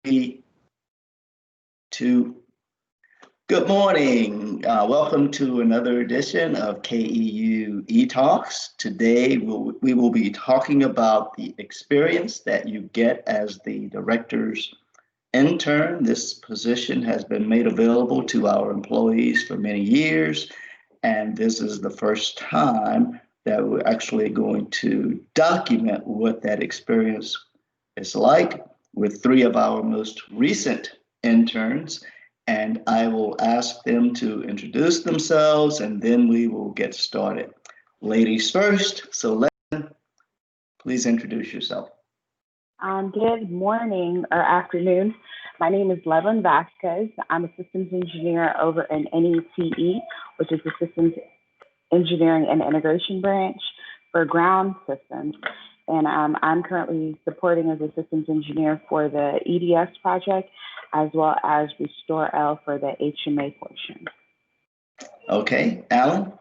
Three, two. Good morning. Welcome to another edition of KEU eTalks. Today, we will be talking about the experience that you get as the director's intern. This position has been made available to our employees for many years, and this is the first time that we're actually going to document what that experience is like with three of our most recent interns. And I will ask them to introduce themselves and then we will get started. Ladies first, so please introduce yourself. Good morning or afternoon. My name is Vazquez. I'm a systems engineer over in NETE, which is the Systems Engineering and Integration branch for ground systems. And I'm currently supporting as a systems engineer for the EDS project, as well as Restore L for the HMA portion. Okay, Alan?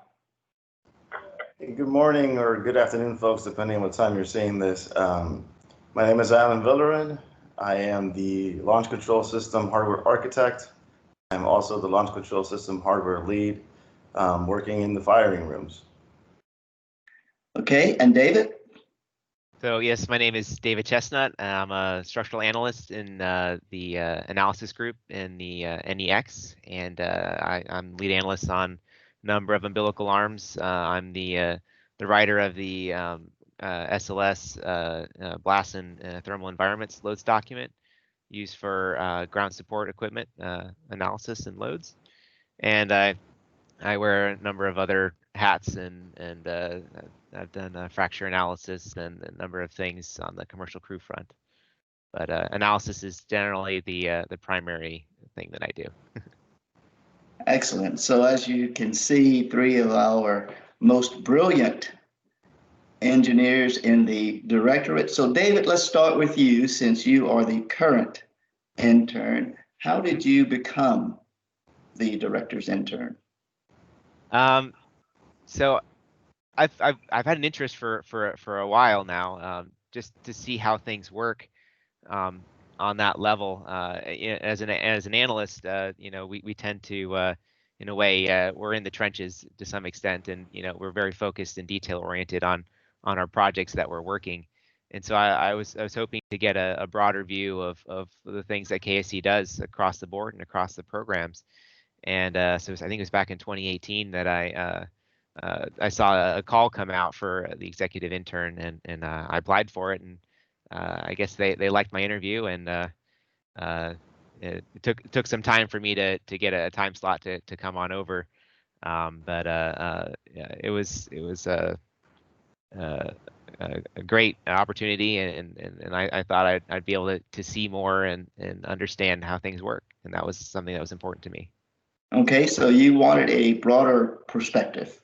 Good morning or good afternoon, folks, depending on what time you're seeing this. My name is Alan Villorin. I am the Launch Control System Hardware Architect. I'm also the Launch Control System Hardware Lead, working in the firing rooms. Okay, and David? So yes, my name is David Chesnutt. I'm a structural analyst in the analysis group in the NEX, and I'm lead analyst on a number of umbilical arms. I'm the writer of the SLS blast and thermal environments loads document used for ground support equipment analysis and loads, and I wear a number of other hats and I've done fracture analysis and a number of things on the commercial crew front. But analysis is generally the primary thing that I do. Excellent. So as you can see, three of our most brilliant engineers in the directorate. So David, let's start with you since you are the current intern. How did you become the director's intern? So I've had an interest for a while now, just to see how things work on that level. As an analyst, we tend to in a way we're in the trenches to some extent, and we're very focused and detail oriented on our projects that we're working. And so I was hoping to get a broader view of the things that KSC does across the board and across the programs. And so I think it was back in 2018 that I saw a call come out for the executive intern, and I applied for it, and I guess they liked my interview, and it took some time for me to get a time slot to come on over, but yeah, it was a great opportunity, and I thought I'd be able to see more and understand how things work, and that was something that was important to me. Okay, so you wanted a broader perspective.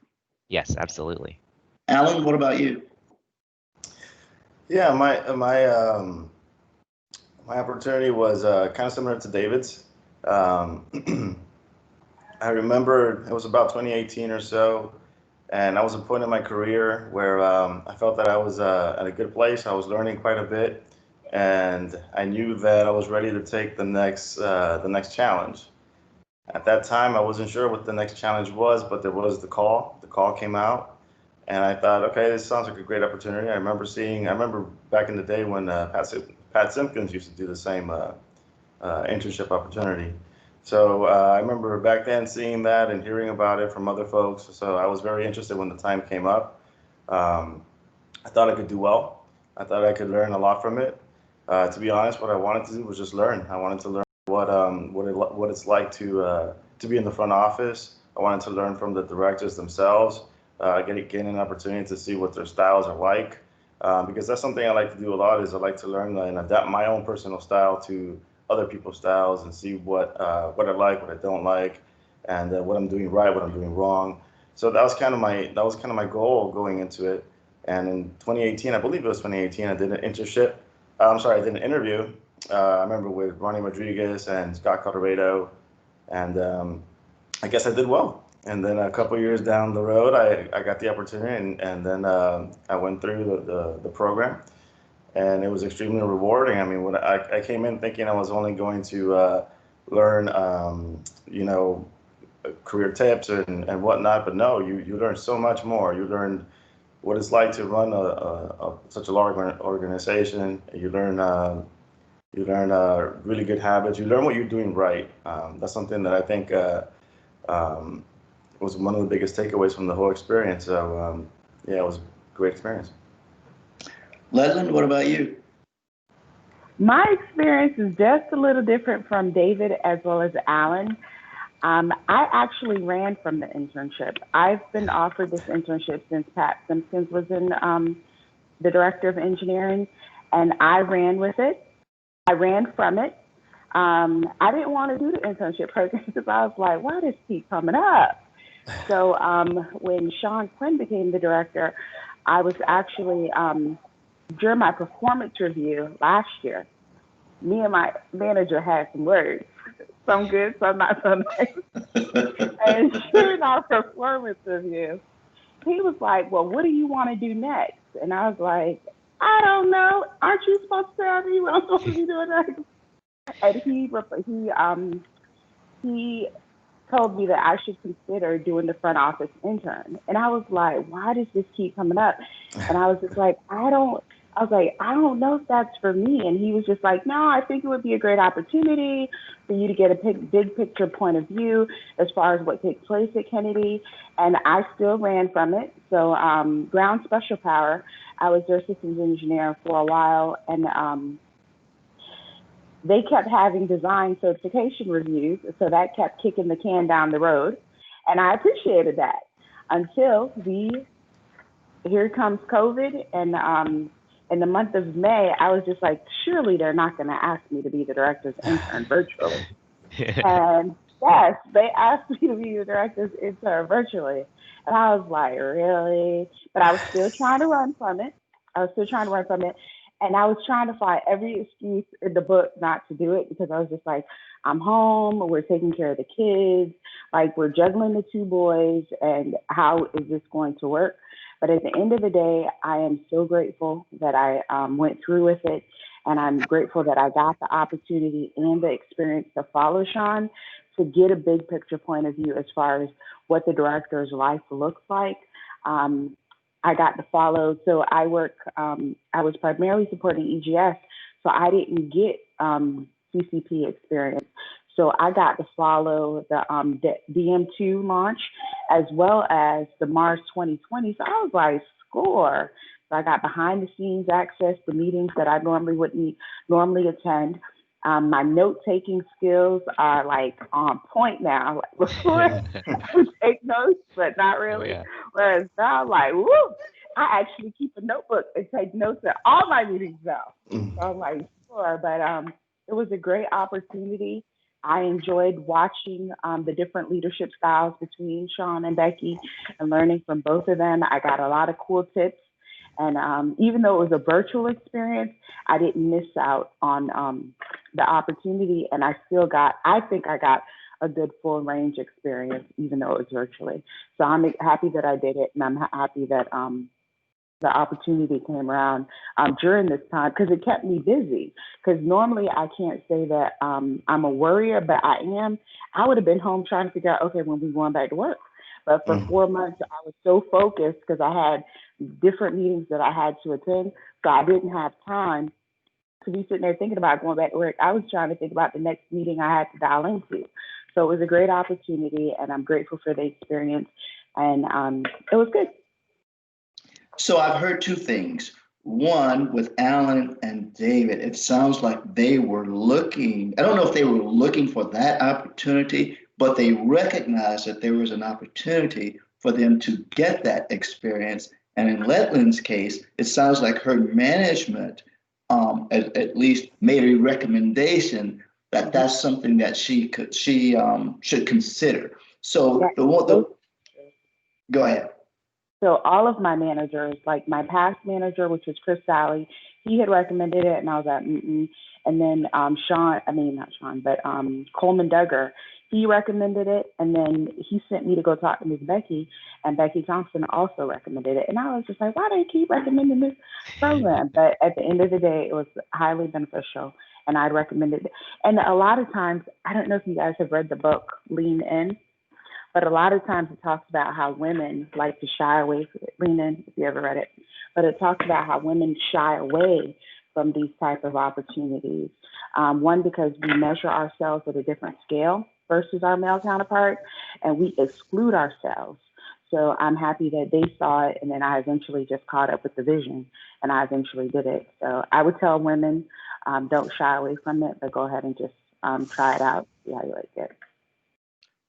Yes, absolutely. Alan, what about you? Yeah, my opportunity was kind of similar to David's. I remember it was about 2018 or so, and I was at a point in my career where I felt that I was at a good place. I was learning quite a bit, and I knew that I was ready to take the next challenge. At that time, I wasn't sure what the next challenge was, but there was the call. The call came out, and I thought, okay, this sounds like a great opportunity. I remember back in the day when Pat Simpkins used to do the same internship opportunity. So I remember back then seeing that and hearing about it from other folks. So I was very interested when the time came up. I thought I could do well. I thought I could learn a lot from it. To be honest, what I wanted to do was just learn. I wanted to learn what it's like to be in the front office. I wanted to learn from the directors themselves, gain an opportunity to see what their styles are like, because that's something I like to do a lot. Is I like to learn and adapt my own personal style to other people's styles and see what I like, what I don't like, and what I'm doing right, what I'm doing wrong. So that was kind of my goal going into it. And in 2018, I believe it was 2018, I did an internship. I did an interview. I remember with Ronnie Rodriguez and Scott Colorado, and I guess I did well. And then a couple years down the road, I got the opportunity, and then I went through the program. and it was extremely rewarding. I mean, when I came in thinking I was only going to learn, you know, career tips and whatnot, but no, you learn so much more. You learn what it's like to run such a large organization. You learn really good habits. You learn what you're doing right. That's something that I think um, was one of the biggest takeaways from the whole experience. So yeah, it was a great experience. Leslie, what about you? My experience is just a little different from David as well as Alan. I actually ran from the internship. I've been offered this internship since Pat Simpkins was in the director of engineering, and I ran with it. I ran from it. I didn't want to do the internship program because I was like, why does this keep coming up? So when Sean Quinn became the director, I was actually, during my performance review last year, me and my manager had some words, some good, some not so nice. And during our performance review, he was like, well, what do you want to do next? And I was like, I don't know. Aren't you supposed to tell me what I'm supposed to be doing next? And he told me that I should consider doing the front office intern. And I was like, why does this keep coming up? And I was just like, I don't know if that's for me. And he was just like, no, I think it would be a great opportunity for you to get a big picture point of view as far as what takes place at Kennedy. And I still ran from it. So Ground Special Power, I was their systems engineer for a while. And they kept having design certification reviews, so that kept kicking the can down the road. And I appreciated that until here comes COVID. And in the month of May, I was just like, surely they're not going to ask me to be the director's intern virtually. And yes, they asked me to be the director's intern virtually. And I was like, really? But I was still trying to run from it. And I was trying to find every excuse in the book not to do it because I was just like, I'm home, we're taking care of the kids, like we're juggling the two boys, and how is this going to work? But at the end of the day, I am so grateful that I went through with it. And I'm grateful that I got the opportunity and the experience to follow Sean to get a big picture point of view as far as what the director's life looks like. I got to follow. So I was primarily supporting EGS, so I didn't get CCP experience. So I got to follow the DM2 launch as well as the Mars 2020. So I was like, score. So I got behind the scenes access to meetings that I normally wouldn't normally attend. My note-taking skills are like on point now. Like before, I would take notes, but not really. Oh, yeah. Whereas now, I'm like, woo, I actually keep a notebook and take notes at all my meetings now. So I'm like, sure. But it was a great opportunity. I enjoyed watching the different leadership styles between Sean and Becky and learning from both of them. I got a lot of cool tips. And even though it was a virtual experience, I didn't miss out on the opportunity. And I think I got a good full range experience, even though it was virtually. So I'm happy that I did it. And I'm happy that the opportunity came around during this time because it kept me busy. Because normally I can't say that I'm a worrier, but I am. I would have been home trying to figure out, okay, when we going back to work. But for 4 months, I was so focused because I had different meetings that I had to attend. So I didn't have time to be sitting there thinking about going back to work. I was trying to think about the next meeting I had to dial into. So it was a great opportunity, and I'm grateful for the experience. And it was good. So I've heard two things. One, with Alan and David, it sounds like they were looking, I don't know if they were looking for that opportunity, but they recognized that there was an opportunity for them to get that experience. And in Letlin's case, it sounds like her management at least made a recommendation that that's something that she should consider. So go ahead. So all of my managers, like my past manager, which was Chris Sally, he had recommended it, and I was like, mm-mm. And then not Sean, but Coleman Duggar, He recommended it, and then he sent me to go talk to Miss Becky, and Becky Thompson also recommended it. And I was just like, why do they keep recommending this program? But at the end of the day, it was highly beneficial, and I'd recommend it. And a lot of times, I don't know if you guys have read the book Lean In, but a lot of times it talks about how women like to shy away from it. Lean In, if you ever read it. But it talks about how women shy away from these type of opportunities. One, because we measure ourselves at a different scale versus our male counterpart, and we exclude ourselves. So I'm happy that they saw it, and then I eventually just caught up with the vision, and I eventually did it. So I would tell women, don't shy away from it, but go ahead and just try it out, see how you like it.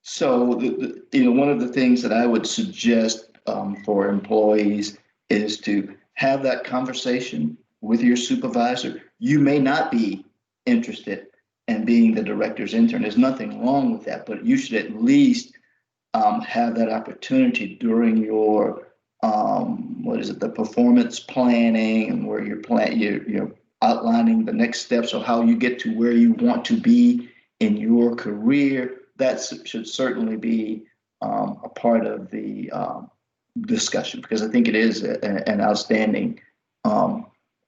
So, one of the things that I would suggest for employees is to have that conversation with your supervisor. You may not be interested in being the director's intern. There's nothing wrong with that, but you should at least have that opportunity during your the performance planning, and where you're outlining the next steps of how you get to where you want to be in your career. That should certainly be a part of the discussion, because I think it is an outstanding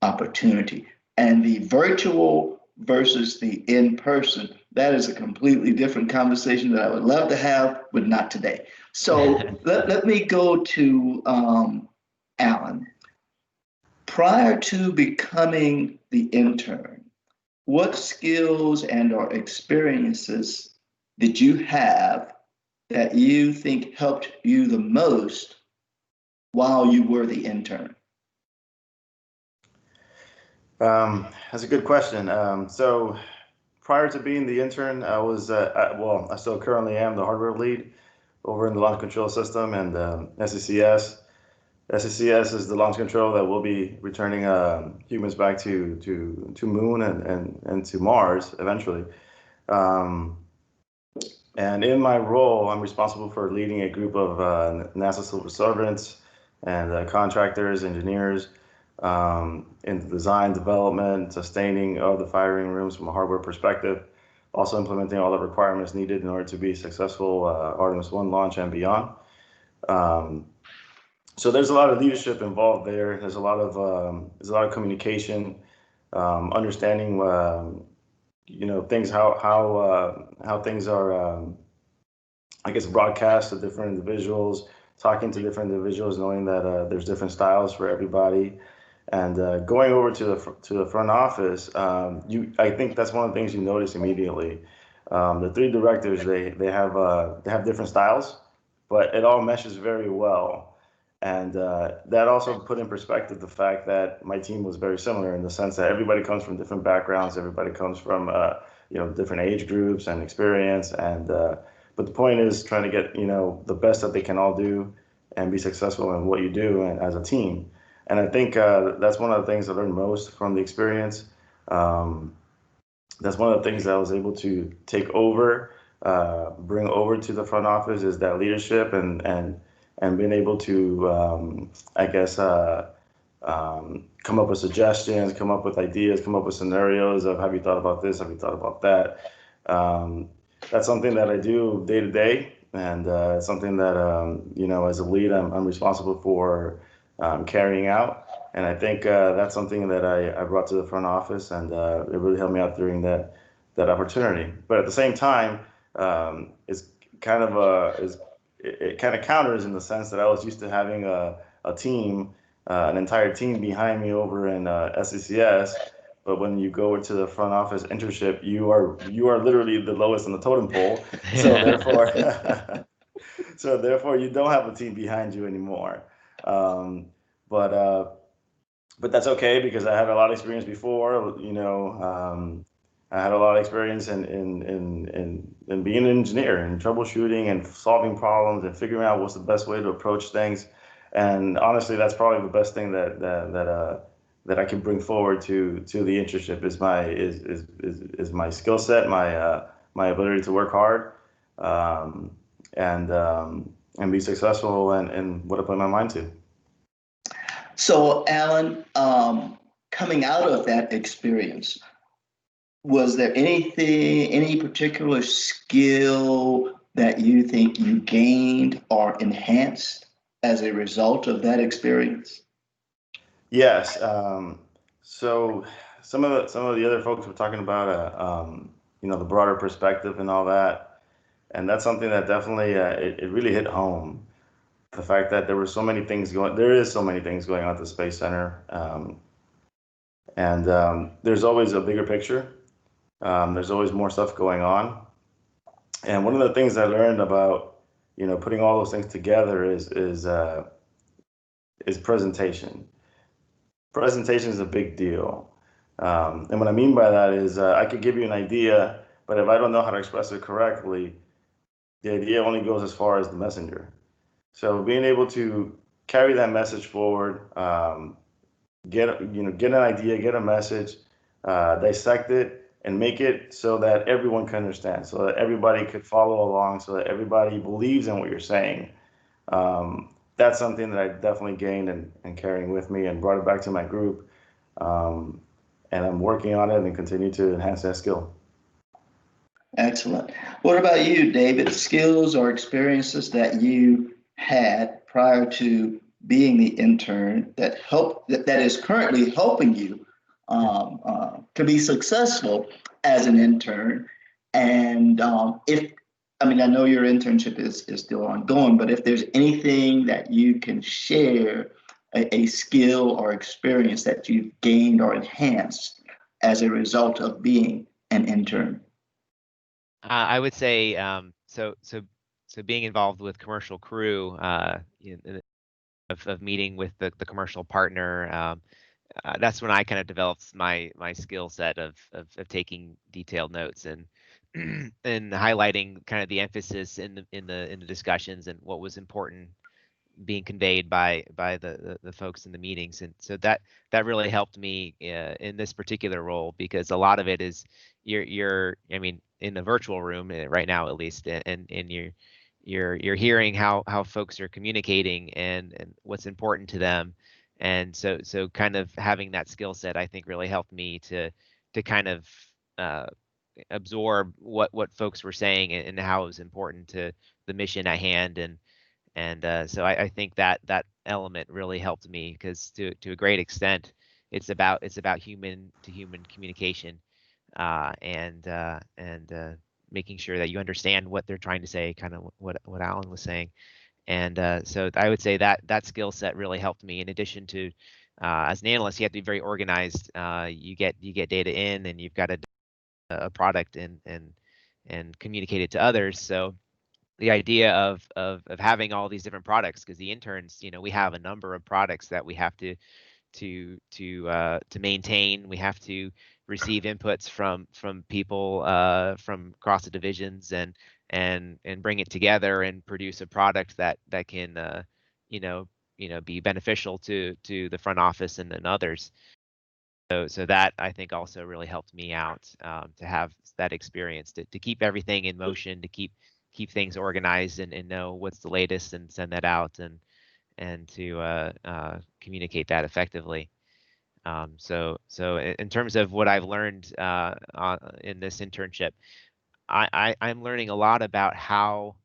opportunity. And the virtual versus the in-person, that is a completely different conversation that I would love to have, but not today. So let me go to Alan. Prior to becoming the intern, what skills and or experiences did you have that you think helped you the most while you were the intern? That's a good question. So prior to being the intern, I was, I still currently am the hardware lead over in the launch control system and SCCS. SCCS is the launch control that will be returning humans back to Moon and to Mars eventually. And in my role, I'm responsible for leading a group of NASA civil servants and contractors, engineers, in the design, development, sustaining of the firing rooms from a hardware perspective, also implementing all the requirements needed in order to be successful Artemis 1 launch and beyond. So there's a lot of leadership involved there. There's a lot of communication, understanding, things how things are, I guess, broadcast to different individuals, talking to different individuals, knowing that there's different styles for everybody, and going over to the front office. I think that's one of the things you notice immediately. The three directors, they have different styles, but it all meshes very well. And that also put in perspective the fact that my team was very similar, in the sense that everybody comes from different backgrounds, everybody comes from different age groups and experience, and but the point is trying to get the best that they can all do and be successful in what you do and as a team. And I think that's one of the things I learned most from the experience. That's one of the things that I was able to take over, bring over to the front office, is that leadership and being able to, come up with suggestions, come up with ideas, come up with scenarios of, have you thought about this? Have you thought about that? That's something that I do day to day, and it's something that, as a lead, I'm responsible for carrying out. And I think that's something that I brought to the front office, and it really helped me out during that opportunity. But at the same time, it kind of counters, in the sense that I was used to having a team, an entire team behind me over in SCCS. But when you go into the front office internship, you are literally the lowest on the totem pole. So therefore, you don't have a team behind you anymore. But that's okay, because I had a lot of experience before. I had a lot of experience in being an engineer and troubleshooting and solving problems and figuring out what's the best way to approach things. And honestly, that's probably the best thing that I can bring forward to the internship, is my skill set, my ability to work hard, and be successful in what I put my mind to. So, Alan, coming out of that experience, was there any particular skill that you think you gained or enhanced as a result of that experience? Yes. So some of the other folks were talking about the broader perspective and all that, and that's something that definitely it really hit home. The fact that there is so many things going on at the Space Center, and there's always a bigger picture. There's always more stuff going on, and one of the things I learned about putting all those things together is presentation. Presentation is a big deal. And what I mean by that is I could give you an idea, but if I don't know how to express it correctly, the idea only goes as far as the messenger. So being able to carry that message forward, get an idea, get a message, dissect it, and make it so that everyone can understand, so that everybody could follow along, so that everybody believes in what you're saying. That's something that I definitely gained and carrying with me and brought it back to my group. Um, and I'm working on it and continue to enhance that skill. Excellent. What about you, David? Skills or experiences that you had prior to being the intern that is currently helping you to be successful as an intern? And if I mean, I know your internship is still ongoing, but if there's anything that you can share, a skill or experience that you've gained or enhanced as a result of being an intern. I would say so being involved with commercial crew, of meeting with the commercial partner, that's when I kind of developed my skill set of taking detailed notes and and highlighting kind of the emphasis in the discussions and what was important being conveyed by the folks in the meetings. And so that really helped me in this particular role, because a lot of it is you're I mean, in the virtual room right now, at least, and you're hearing how folks are communicating and what's important to them. And so kind of having that skill set, I think, really helped me to kind of uh, absorb what folks were saying and how it was important to the mission at hand. And so I think that element really helped me, because to a great extent, it's about human to human communication, and making sure that you understand what they're trying to say, kind of what Alan was saying. And so I would say that skill set really helped me. In addition to, as an analyst, you have to be very organized. You get data in, and you've got a product and communicate it to others. So the idea of having all these different products, because the interns, we have a number of products that we have to maintain. We have to receive inputs from people from across the divisions, and bring it together and produce a product that can be beneficial to the front office and others. So that, I think, also really helped me out, to have that experience to keep everything in motion, to keep things organized, and know what's the latest and send that out, and to communicate that effectively. So in terms of what I've learned in this internship, I'm learning a lot about how,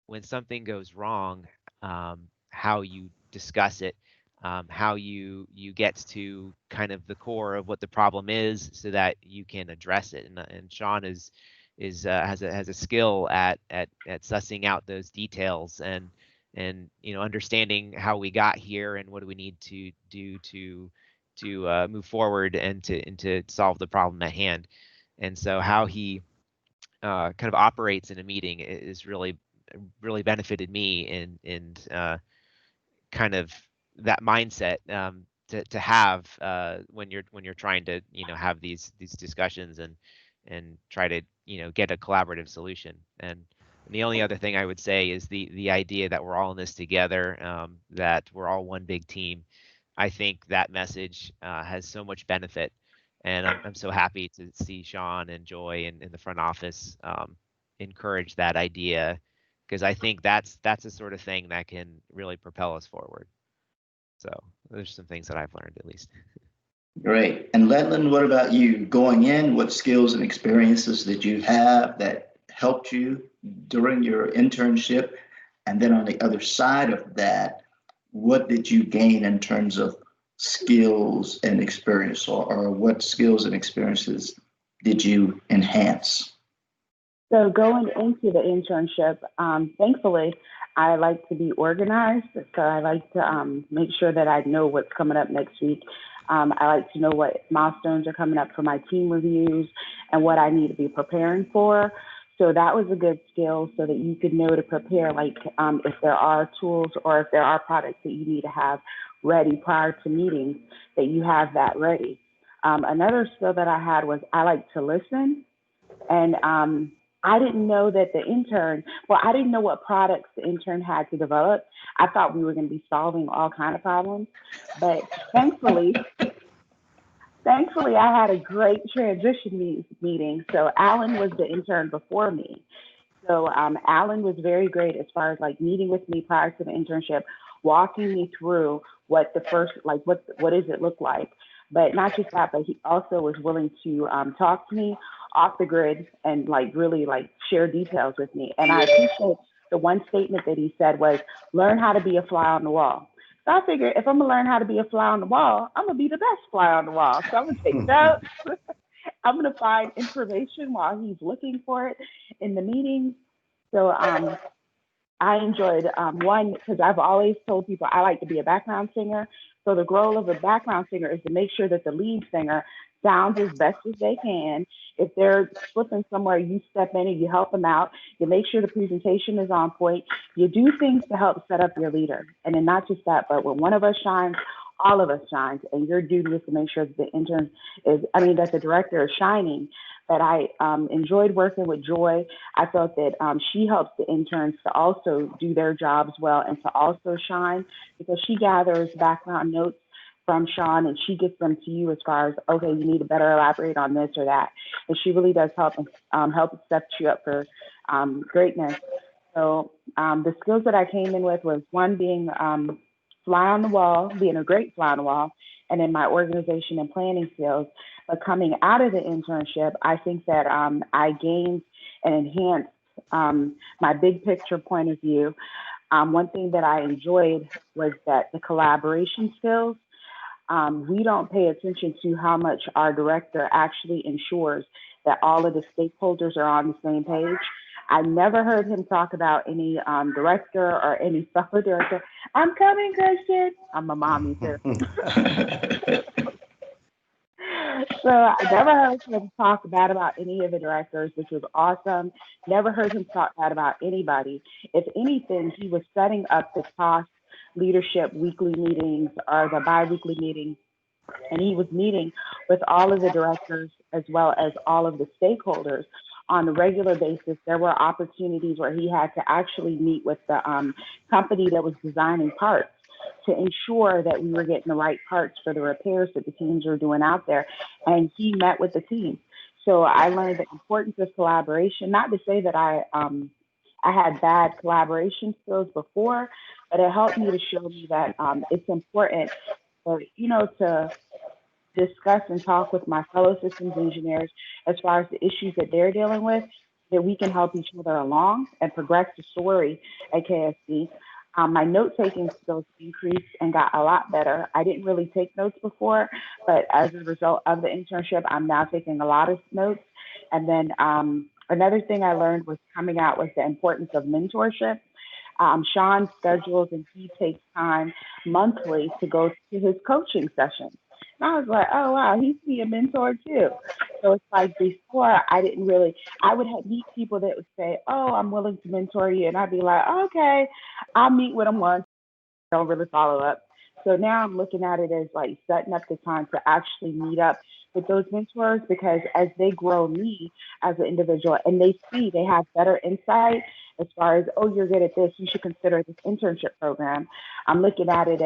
when something goes wrong, how you discuss it, how you get to kind of the core of what the problem is, so that you can address it. And Sean has a skill at sussing out those details, and understanding how we got here and what do we need to do to move forward and to solve the problem at hand. And so how he kind of operates in a meeting is really benefited me in kind of that mindset, to have when you're trying to have these discussions and try to get a collaborative solution. And the only other thing I would say is the idea that we're all in this together, that we're all one big team. I think that message has so much benefit, and I'm so happy to see Sean and Joy in the front office encourage that idea, because I think that's the sort of thing that can really propel us forward. So there's some things that I've learned, at least. Great. And Letland, what about you? Going in, what skills and experiences did you have that helped you during your internship? And then on the other side of that, what did you gain in terms of skills and experience, or what skills and experiences did you enhance? So going into the internship, thankfully, I like to be organized. So I like to make sure that I know what's coming up next week. I like to know what milestones are coming up for my team reviews and what I need to be preparing for. So that was a good skill so that you could know to prepare, like if there are tools or if there are products that you need to have ready prior to meetings, that you have that ready. Another skill that I had was I like to listen. And I didn't know that the intern, well, I didn't know what products the intern had to develop. I thought we were going to be solving all kind of problems. But thankfully, thankfully, I had a great transition meeting. So Alan was the intern before me. So Alan was very great as far as like meeting with me prior to the internship, walking me through what the first, like what does it look like. But not just that, but he also was willing to talk to me off the grid and like really like share details with me. And I appreciate the one statement that he said was, learn how to be a fly on the wall. So I figured if I'm gonna learn how to be a fly on the wall, I'm gonna be the best fly on the wall. So I'm gonna take notes. I'm gonna find information while he's looking for it in the meetings. So I enjoyed one because I've always told people I like to be a background singer. So the role of a background singer is to make sure that the lead singer sounds as best as they can. If they're slipping somewhere, you step in and you help them out. You make sure the presentation is on point. You do things to help set up your leader. And then not just that, but when one of us shines, all of us shines. And your duty is to make sure that the intern is, I mean, that the director is shining. But I enjoyed working with Joy. I felt that she helps the interns to also do their jobs well and to also shine because she gathers background notes from Sean and she gets them to you as far as, okay, you need to better elaborate on this or that. And she really does help set you up for greatness. So the skills that I came in with was one being fly on the wall, being a great fly on the wall, and then my organization and planning skills. But coming out of the internship, I think that I gained and enhanced my big picture point of view. One thing that I enjoyed was that the collaboration skills, we don't pay attention to how much our director actually ensures that all of the stakeholders are on the same page. I never heard him talk about any director or any fellow director. I'm coming, Christian. I'm a mommy too. So I never heard him talk bad about any of the directors, which was awesome. Never heard him talk bad about anybody. If anything, he was setting up the cost leadership weekly meetings or the biweekly meetings, and he was meeting with all of the directors as well as all of the stakeholders on a regular basis. There were opportunities where he had to actually meet with the company that was designing parts to ensure that we were getting the right parts for the repairs that the teams were doing out there. And he met with the team. So I learned the importance of collaboration, not to say that I had bad collaboration skills before, but it helped me to show me that it's important for, to discuss and talk with my fellow systems engineers as far as the issues that they're dealing with, that we can help each other along and progress the story at KSC. My note taking skills increased and got a lot better. I didn't really take notes before, but as a result of the internship, I'm now taking a lot of notes. And then another thing I learned was coming out was the importance of mentorship. Sean schedules and he takes time monthly to go to his coaching sessions. And I was like, oh, wow, he's being a mentor too. So it's like before, I didn't really, I would have meet people that would say, oh, I'm willing to mentor you. And I'd be like, okay, I'll meet with them once, don't really follow up. So now I'm looking at it as like setting up the time to actually meet up with those mentors because as they grow me as an individual and they see they have better insight as far as, oh, you're good at this, you should consider this internship program. I'm looking at it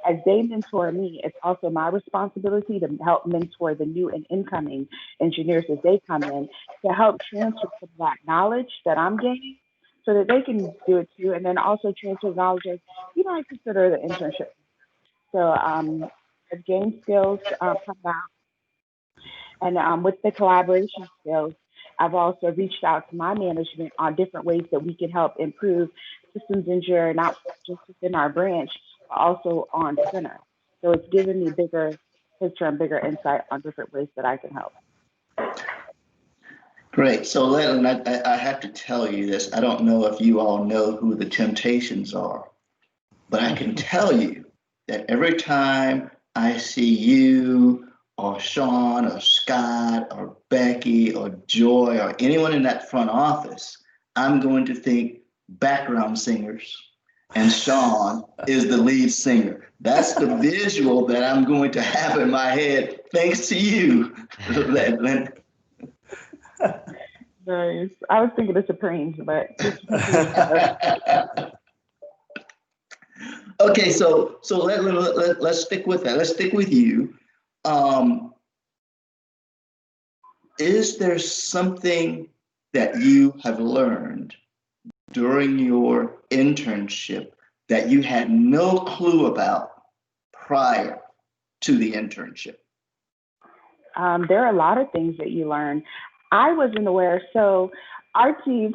as they mentor me, it's also my responsibility to help mentor the new and incoming engineers as they come in to help transfer some of that knowledge that I'm gaining so that they can do it too. And then also transfer knowledge of, I consider the internship. So the game skills come out. And with the collaboration skills, I've also reached out to my management on different ways that we can help improve systems engineer, not just within our branch, but also on center. So it's given me bigger picture and bigger insight on different ways that I can help. Great. So, Leland, I have to tell you this. I don't know if you all know who the Temptations are, but I can tell you that every time I see you or Sean or Scott or Becky or Joy or anyone in that front office, I'm going to think background singers, and Sean is the lead singer. That's the visual that I'm going to have in my head, thanks to you, Leland. Nice. I was thinking of Supremes, but Okay, so let's stick with that. Let's stick with you. Is there something that you have learned during your internship that you had no clue about prior to the internship? there are a lot of things that you learn. I wasn't aware. So our team,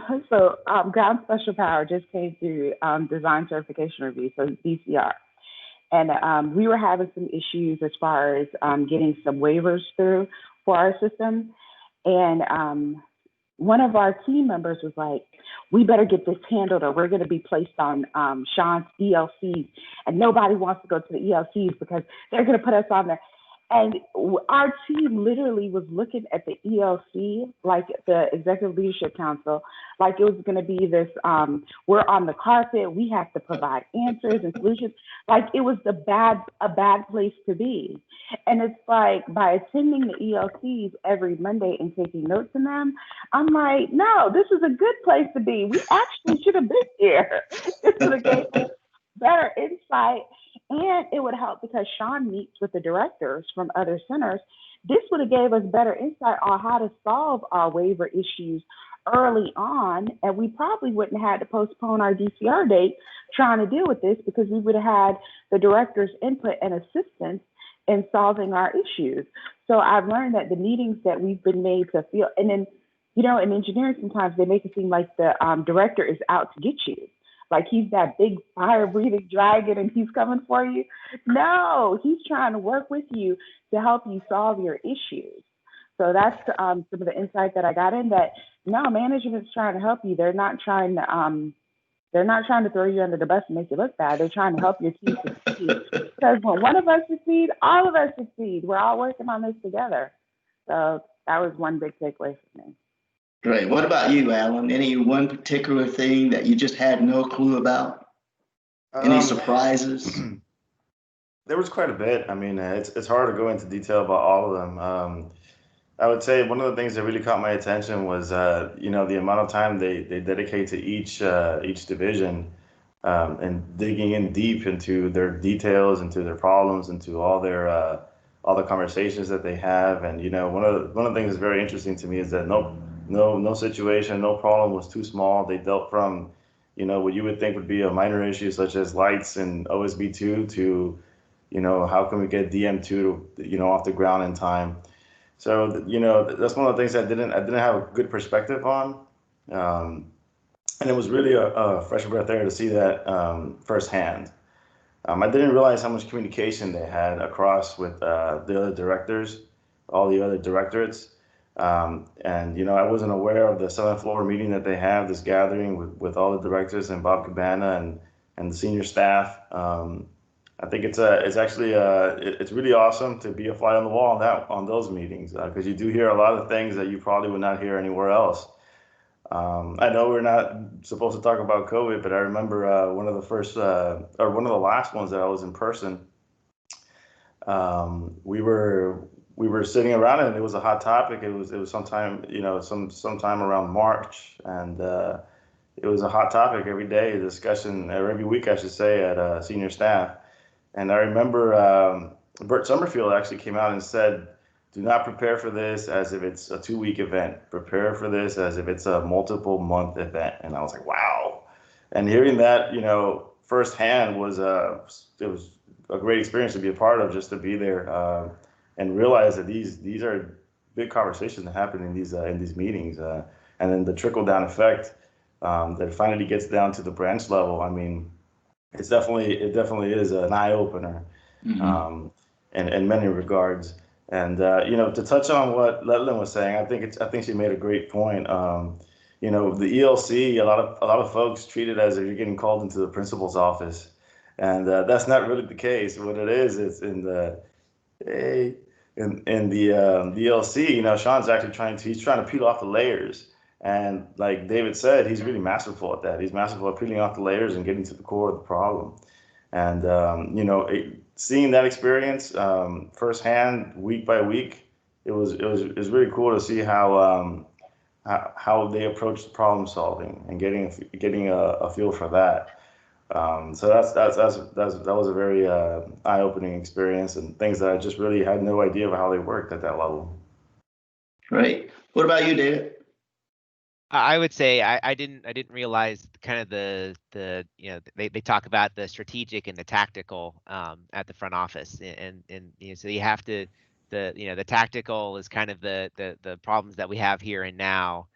Ground Special Power just came through design certification review, so DCR. And we were having some issues as far as getting some waivers through for our system. And one of our team members was like, we better get this handled or we're going to be placed on Sean's ELCs. And nobody wants to go to the ELCs because they're going to put us on there. And our team literally was looking at the ELC, like the Executive Leadership Council, like it was going to be this, we're on the carpet, we have to provide answers and solutions. Like it was a bad place to be. And it's like by attending the ELCs every Monday and taking notes in them, I'm like, no, this is a good place to be. We actually should have been here. This would have gave us better insight. And it would help because Sean meets with the directors from other centers. This would have gave us better insight on how to solve our waiver issues early on. And we probably wouldn't have had to postpone our DCR date trying to deal with this because we would have had the director's input and assistance in solving our issues. So I've learned that the meetings that we've been made to feel, and then, in engineering, sometimes they make it seem like the director is out to get you. Like he's that big fire-breathing dragon and he's coming for you. No, he's trying to work with you to help you solve your issues. So that's some of the insight that I got in that, no, management's trying to help you. They're not trying to throw you under the bus and make you look bad. They're trying to help your team succeed. Because when one of us succeed, all of us succeed. We're all working on this together. So that was one big takeaway for me. Great. What about you, Alan? Any one particular thing that you just had no clue about? Any surprises? There was quite a bit. I mean, it's hard to go into detail about all of them. I would say one of the things that really caught my attention was, the amount of time they dedicate to each division, and digging in deep into their details, into their problems, into all the conversations that they have. And one of the things that's very interesting to me is that no situation, no problem was too small. They dealt from, what you would think would be a minor issue such as lights and OSB2 to, how can we get DM2 to, off the ground in time. So, that's one of the things I didn't have a good perspective on. And it was really a fresh breath air to see that firsthand. I didn't realize how much communication they had across with the other directors, all the other directorates. And, I wasn't aware of the 7th floor meeting that they have, this gathering with all the directors and Bob Cabana and the senior staff. I think it's actually it's really awesome to be a fly on the wall on those meetings because you do hear a lot of things that you probably would not hear anywhere else. I know we're not supposed to talk about COVID, but I remember one of the first or one of the last ones that I was in person. We were sitting around it and it was a hot topic. It was sometime, sometime around March, and it was a hot topic every day, a discussion, or every week, I should say, at senior staff. And I remember Bert Summerfield actually came out and said, do not prepare for this as if it's a 2-week event. Prepare for this as if it's a multiple month event. And I was like, wow. And hearing that, firsthand was a great experience to be a part of, just to be there and realize that these are big conversations that happen in these meetings, and then the trickle down effect that finally gets down to the branch level. I mean, it definitely is an eye opener in many regards. And to touch on what Letlin was saying, I think she made a great point. The ELC, a lot of folks treat it as if you're getting called into the principal's office, and that's not really the case. What it is, it's hey, in the ELC. Sean's actually he's trying to peel off the layers, and like David said, he's really masterful at that. He's masterful at peeling off the layers and getting to the core of the problem. And seeing that experience firsthand, week by week, it was really cool to see how they approach problem solving and getting a feel for that. So that was a very eye-opening experience, and things that I just really had no idea of how they worked at that level. Great. What about you, David? I would say I didn't realize kind of the they talk about the strategic and the tactical at the front office, and so you have to the tactical is kind of the problems that we have here and now,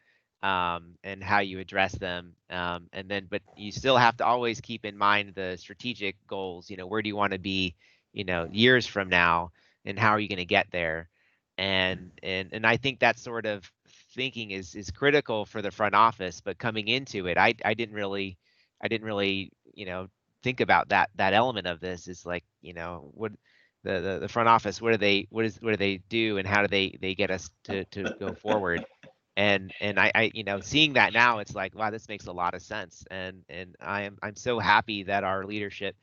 and how you address them, and then but you still have to always keep in mind the strategic goals. Where do you want to be years from now, and how are you going to get there? And I think that sort of thinking is critical for the front office. But coming into it, I didn't really think about that element of this. Is like what the front office, what do they do, and how do they get us to go forward? And I seeing that now, it's like, wow, this makes a lot of sense. And I'm so happy that our leadership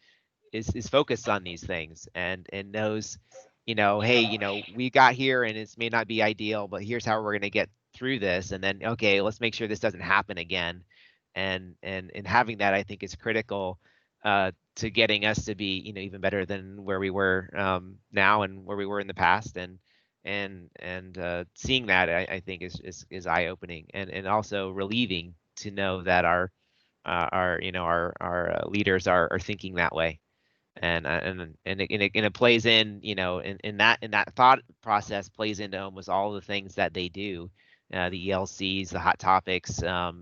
is focused on these things and knows, hey, we got here and it may not be ideal, but here's how we're going to get through this. And then, okay, let's make sure this doesn't happen again. And having that, I think, is critical to getting us to be, even better than where we were now and where we were in the past. And seeing that, I think is eye opening and also relieving to know that our leaders are thinking that way. And it plays in, in that thought process plays into almost all the things that they do, the ELCs, the hot topics, all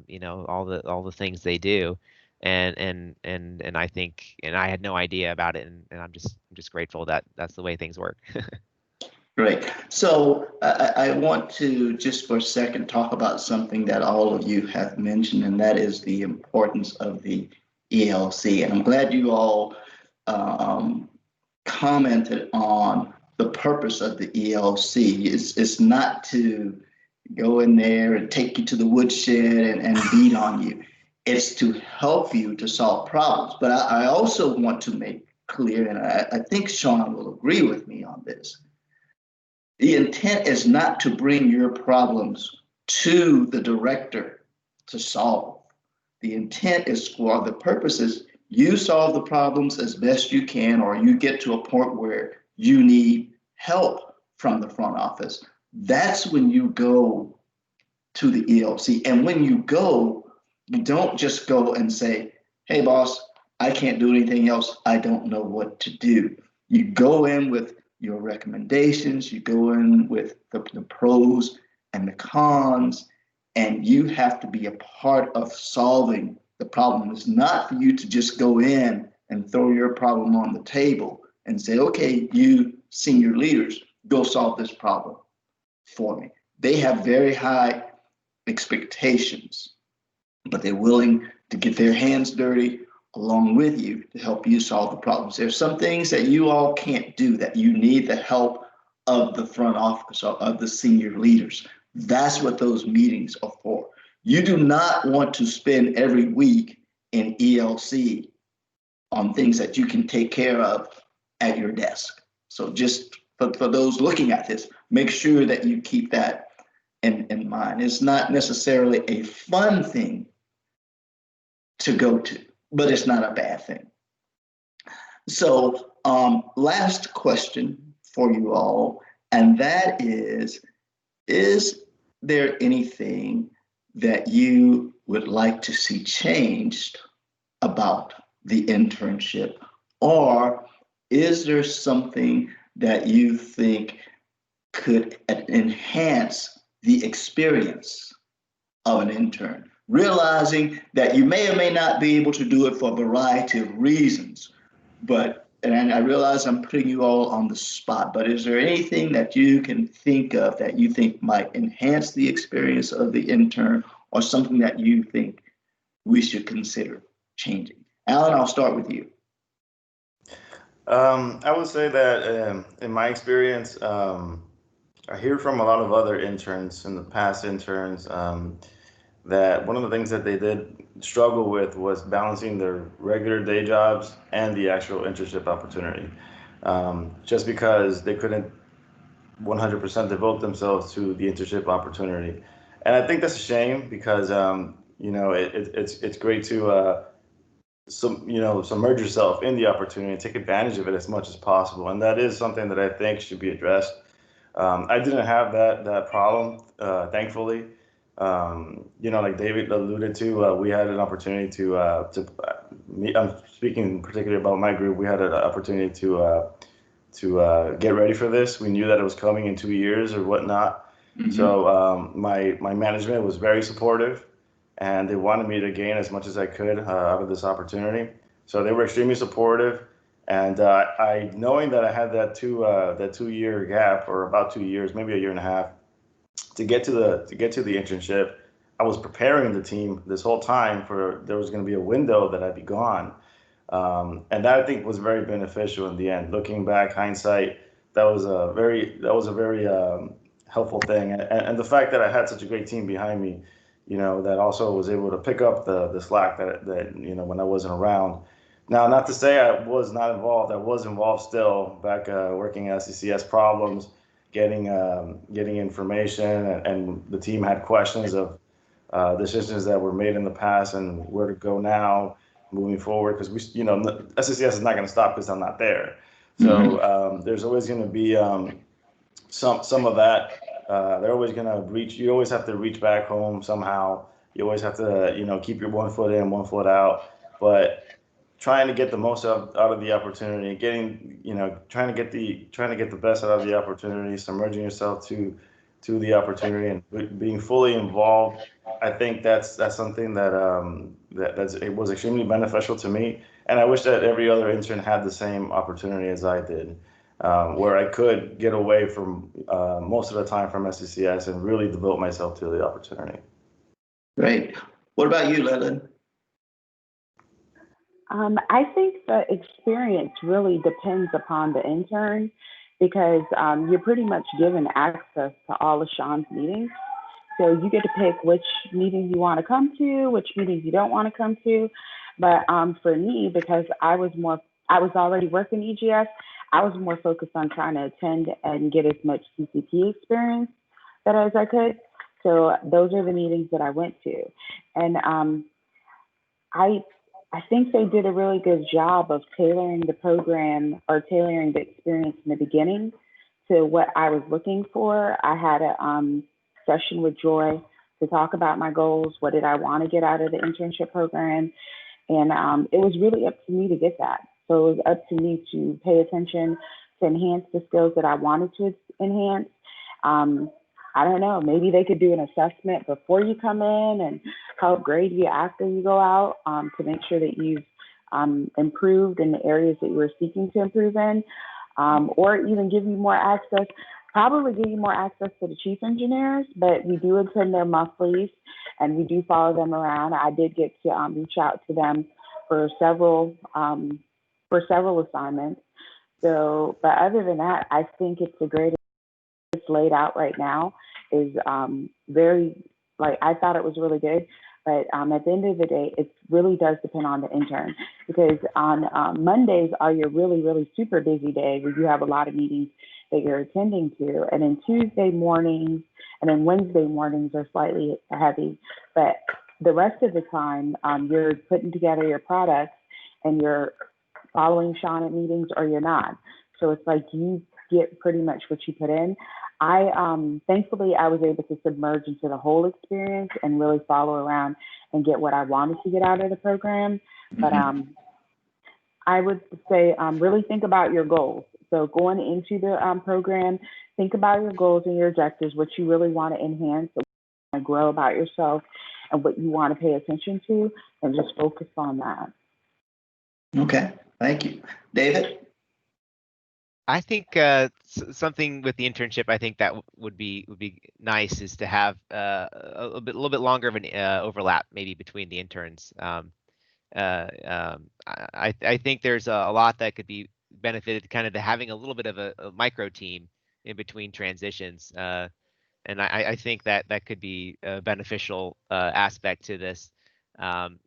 the things they do, and I think, and I had no idea about it, and I'm just grateful that that's the way things work. Great. So I want to just for a second talk about something that all of you have mentioned, and that is the importance of the ELC. And I'm glad you all commented on the purpose of the ELC. It's not to go in there and take you to the woodshed and beat on you. It's to help you to solve problems. But I also want to make clear, and I think Sean will agree with me on this, the intent is not to bring your problems to the director to solve. The intent is for the purposes you solve the problems as best you can, or you get to a point where you need help from the front office. That's when you go to the ELC. And when you go, you don't just go and say, hey, boss, I can't do anything else. I don't know what to do. You go in with your recommendations, you go in with the pros and the cons, and you have to be a part of solving the problem. It's not for you to just go in and throw your problem on the table and say, okay, you senior leaders, go solve this problem for me. They have very high expectations, but they're willing to get their hands dirty along with you to help you solve the problems. There's some things that you all can't do that you need the help of the front office or of the senior leaders. That's what those meetings are for. You do not want to spend every week in ELC on things that you can take care of at your desk. So just for those looking at this, make sure that you keep that in mind. It's not necessarily a fun thing to go to, but it's not a bad thing. So last question for you all, and that is there anything that you would like to see changed about the internship, or is there something that you think could enhance the experience of an intern, realizing that you may or may not be able to do it for a variety of reasons, and I realize I'm putting you all on the spot, but is there anything that you can think of that you think might enhance the experience of the intern, or something that you think we should consider changing? Alan, I'll start with you. I would say that in my experience, I hear from a lot of other interns and the past interns that one of the things that they did struggle with was balancing their regular day jobs and the actual internship opportunity, just because they couldn't 100% devote themselves to the internship opportunity. And I think that's a shame because it's great to submerge yourself in the opportunity and take advantage of it as much as possible. And that is something that I think should be addressed. I didn't have that problem, thankfully. Like David alluded to, we had an opportunity to meet. I'm speaking particularly about my group. We had an opportunity to get ready for this. We knew that it was coming in 2 years or whatnot. Mm-hmm. So my management was very supportive, and they wanted me to gain as much as I could out of this opportunity. So they were extremely supportive. And I knowing that I had that 2 year gap, or about 2 years, maybe a year and a half, to get to the internship, I was preparing the team this whole time for there was going to be a window that I'd be gone, and that I think was very beneficial in the end. Looking back, hindsight, that was a very helpful thing, and the fact that I had such a great team behind me, that also was able to pick up the slack that when I wasn't around. Now, not to say I was not involved. I was involved still back working at CCS problems, getting information, and the team had questions of decisions that were made in the past and where to go now moving forward, because SCCS is not going to stop because I'm not there. So there's always going to be some of that. They're always going to reach. You always have to reach back home somehow. You always have to keep your 1 foot in, 1 foot out, but trying to get the most out of the opportunity, trying to get the best out of the opportunity, submerging yourself to the opportunity and being fully involved. I think that's something it was extremely beneficial to me, and I wish that every other intern had the same opportunity as I did, where I could get away from most of the time from SCCS and really devote myself to the opportunity. Great. What about you, Leland? I think the experience really depends upon the intern, because you're pretty much given access to all of Sean's meetings. So you get to pick which meetings you want to come to, which meetings you don't want to come to. But for me, because I was already working EGS, I was more focused on trying to attend and get as much CCP experience as I could. So those are the meetings that I went to. And I think they did a really good job of tailoring the program, or tailoring the experience in the beginning to what I was looking for. I had a session with Joy to talk about my goals. What did I want to get out of the internship program? And it was really up to me to get that. So it was up to me to pay attention, to enhance the skills that I wanted to enhance. I don't know, maybe they could do an assessment before you come in and help grade you after you go out, to make sure that you've improved in the areas that you were seeking to improve in, or even give you more access, probably give you more access to the chief engineers. But we do attend their monthlies and we do follow them around. I did get to reach out to them for several assignments. So, but other than that, I think it's a great. It's laid out right now is very, I thought it was really good, but at the end of the day, it really does depend on the intern, because on Mondays are your really, really super busy day where you have a lot of meetings that you're attending to, and then Tuesday mornings and then Wednesday mornings are slightly heavy, but the rest of the time you're putting together your products and you're following Sean at meetings, or you're not. So it's like you get pretty much what you put in. Thankfully, I was able to submerge into the whole experience and really follow around and get what I wanted to get out of the program. But I would say really think about your goals. So going into the program, think about your goals and your objectives, what you really want to enhance, what you want to grow about yourself, and what you want to pay attention to, and just focus on that. Okay, thank you. David? I think something with the internship, I think that would be nice is to have little bit longer of an overlap maybe between the interns. I think there's a lot that could be benefited kind of to having a little bit of a micro team in between transitions. And I think that that could be a beneficial aspect to this. Ledlin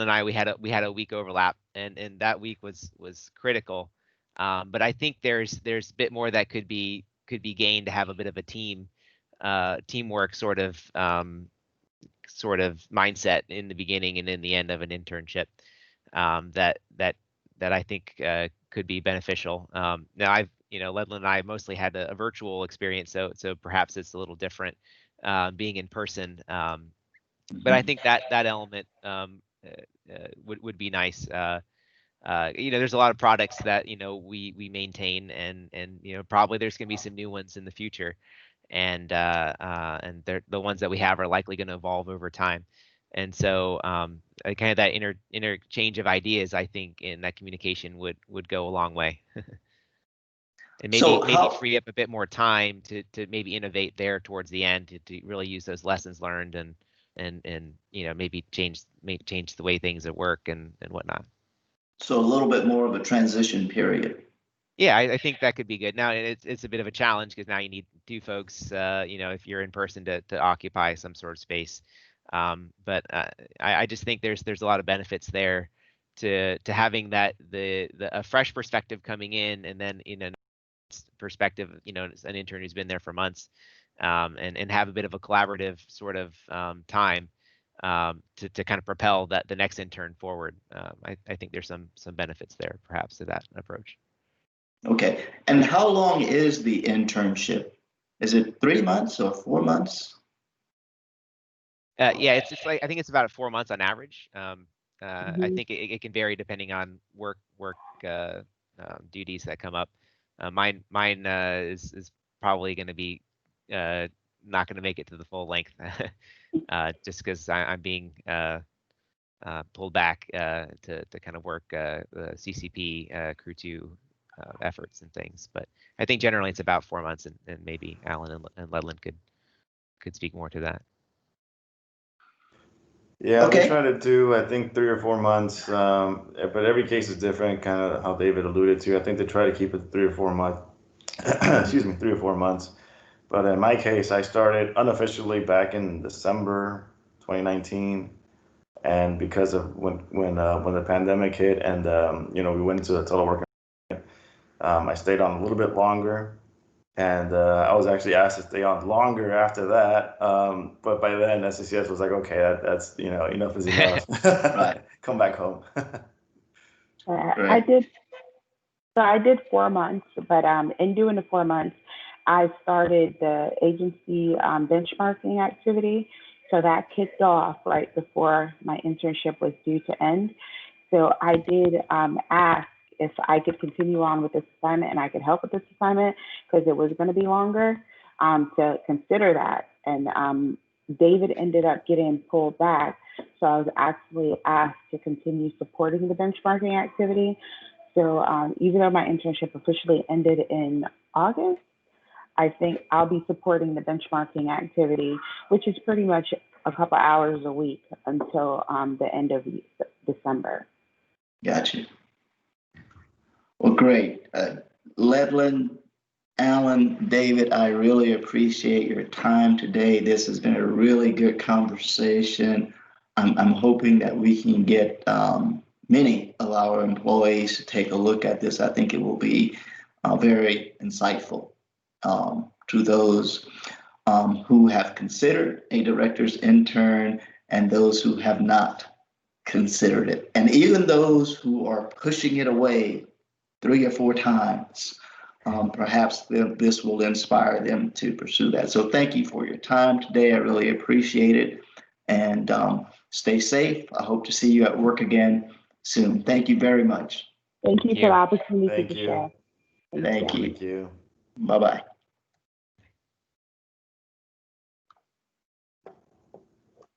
and I, we had a week overlap, and that week was critical. But I think there's a bit more that could be gained to have a bit of a teamwork sort of mindset in the beginning and in the end of an internship, that I think could be beneficial. Now Ledlin and I mostly had a virtual experience, so perhaps it's a little different being in person. But I think that element would be nice. There's a lot of products that we maintain, and probably there's going to be some new ones in the future, and the ones that we have are likely going to evolve over time. And so kind of that interchange of ideas, I think, in that communication would go a long way. And maybe free up a bit more time to maybe innovate there towards the end to really use those lessons learned and maybe change the way things at work and whatnot. So a little bit more of a transition period. Yeah, I think that could be good. Now it's a bit of a challenge because now you need two folks, if you're in person to occupy some sort of space. But I just think there's a lot of benefits there to having that a fresh perspective coming in, and then perspective, an intern who's been there for months, and have a bit of a collaborative sort of time to kind of propel the next intern forward. I think there's some benefits there perhaps to that approach. Okay, and how long is the internship? Is it 3 months or 4 months? Yeah, it's like I think it's about 4 months on average. Mm-hmm. I think it can vary depending on work duties that come up. Mine is probably going to be not going to make it to the full length, just because I'm being pulled back to kind of work the CCP Crew 2 efforts and things. But I think generally it's about 4 months, and maybe Alan and Ledlin could speak more to that. Yeah, Okay. we try to do, I think, 3 or 4 months, but every case is different, kind of how David alluded to. I think they try to keep it 3 or 4 months. Excuse me, 3 or 4 months. But in my case, I started unofficially back in December 2019, and because of when the pandemic hit, and we went into a telework, I stayed on a little bit longer. And I was actually asked to stay on longer after that, but by then SCCS was like, okay, that's enough is enough. Right. Come back home. I did 4 months, but in doing the 4 months, I started the agency benchmarking activity. So that kicked off right before my internship was due to end. So I did ask if I could continue on with this assignment and I could help with this assignment because it was going to be longer, to consider that. And David ended up getting pulled back. So I was actually asked to continue supporting the benchmarking activity. So even though my internship officially ended in August, I think I'll be supporting the benchmarking activity, which is pretty much a couple hours a week until the end of December. Gotcha. Well, great. Ledlin, Alan, David, I really appreciate your time today. This has been a really good conversation. I'm hoping that we can get many of our employees to take a look at this. I think it will be very insightful to those who have considered a director's intern and those who have not considered it. And even those who are pushing it away 3 or 4 times, perhaps this will inspire them to pursue that. So thank you for your time today. I really appreciate it. And stay safe. I hope to see you at work again soon. Thank you very much. Thank you Thank for the you. opportunity Thank to you. share. Thank you. Thank you. Bye-bye.